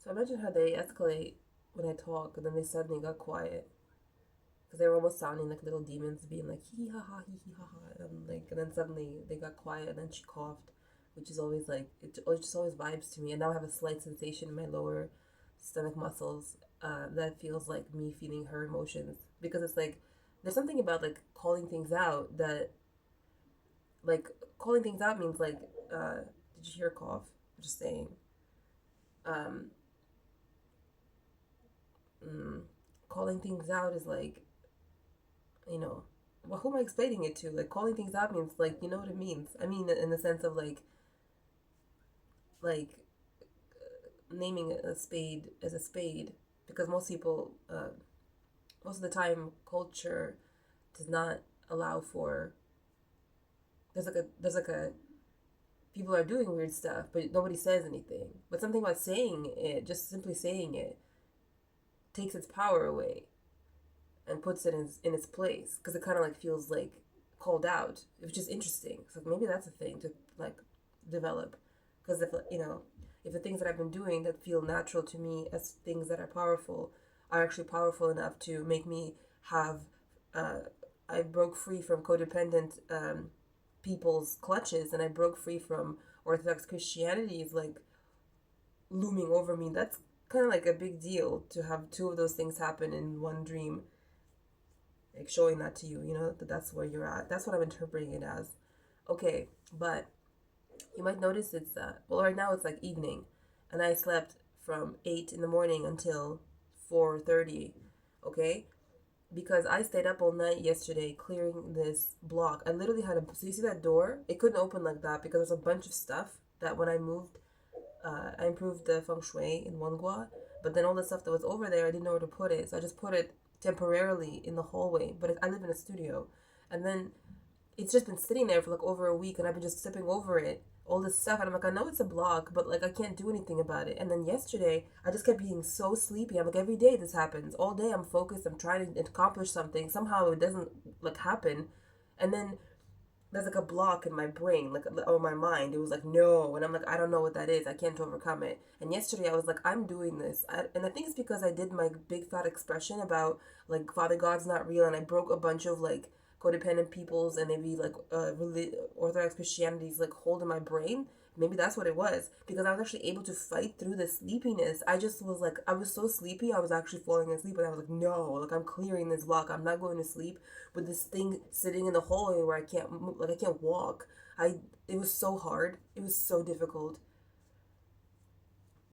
So imagine how they escalate when I talk, and then they suddenly got quiet because they were almost sounding like little demons, being like hee ha ha hee hee ha ha, and then suddenly they got quiet, and then she coughed, which is always like it just always vibes to me. And now I have a slight sensation in my lower stomach muscles that feels like me feeling her emotions because it's like there's something about like calling things out that like calling things out means like did you hear a cough? I'm just saying. Um, mm, Calling things out is like you know, well, who am I explaining it to? Like calling things out means like you know what it means. I mean, in the sense of like naming a spade as a spade, because most people, most of the time, culture does not allow for. There's like a people are doing weird stuff, but nobody says anything. But something about saying it, just simply saying it, takes its power away and puts it in its place because it kind of like feels like called out. It was just interesting. So maybe that's a thing to like develop because if the things that I've been doing that feel natural to me as things that are powerful are actually powerful enough to make me have uh, I broke free from codependent people's clutches and I broke free from Orthodox Christianity's like looming over me. That's kind of like a big deal to have two of those things happen in one dream, like showing that to you, that that's where you're at. That's what I'm interpreting it as. Okay, but you might notice it's well, right now it's like evening, and I slept from 8 in the morning until 4:30. Okay, because I stayed up all night yesterday clearing this block. I literally had a so you see that door? It couldn't open like that because there's a bunch of stuff that when I moved, I improved the feng shui in Wangua, but then all the stuff that was over there, I didn't know where to put it, so I just put it temporarily in the hallway. But I live in a studio, and then it's just been sitting there for like over a week, and I've been just stepping over it, all this stuff, and I'm like, I know it's a block, but like I can't do anything about it. And then yesterday, I just kept being so sleepy. I'm like, every day this happens. All day I'm focused. I'm trying to accomplish something. Somehow it doesn't like happen, and then there's like a block in my brain, like or my mind. It was like no, and I'm like I don't know what that is. I can't overcome it. And yesterday I was like I'm doing this, and I think it's because I did my big fat expression about like Father God's not real, and I broke a bunch of like codependent peoples and maybe like Orthodox Christianity's like hold in my brain. Maybe that's what it was because I was actually able to fight through the sleepiness. I just was like I was so sleepy I was actually falling asleep, and I was like no, like I'm clearing this block. I'm not going to sleep with this thing sitting in the hallway where I can't move, like I can't walk. I It was so hard. It was so difficult.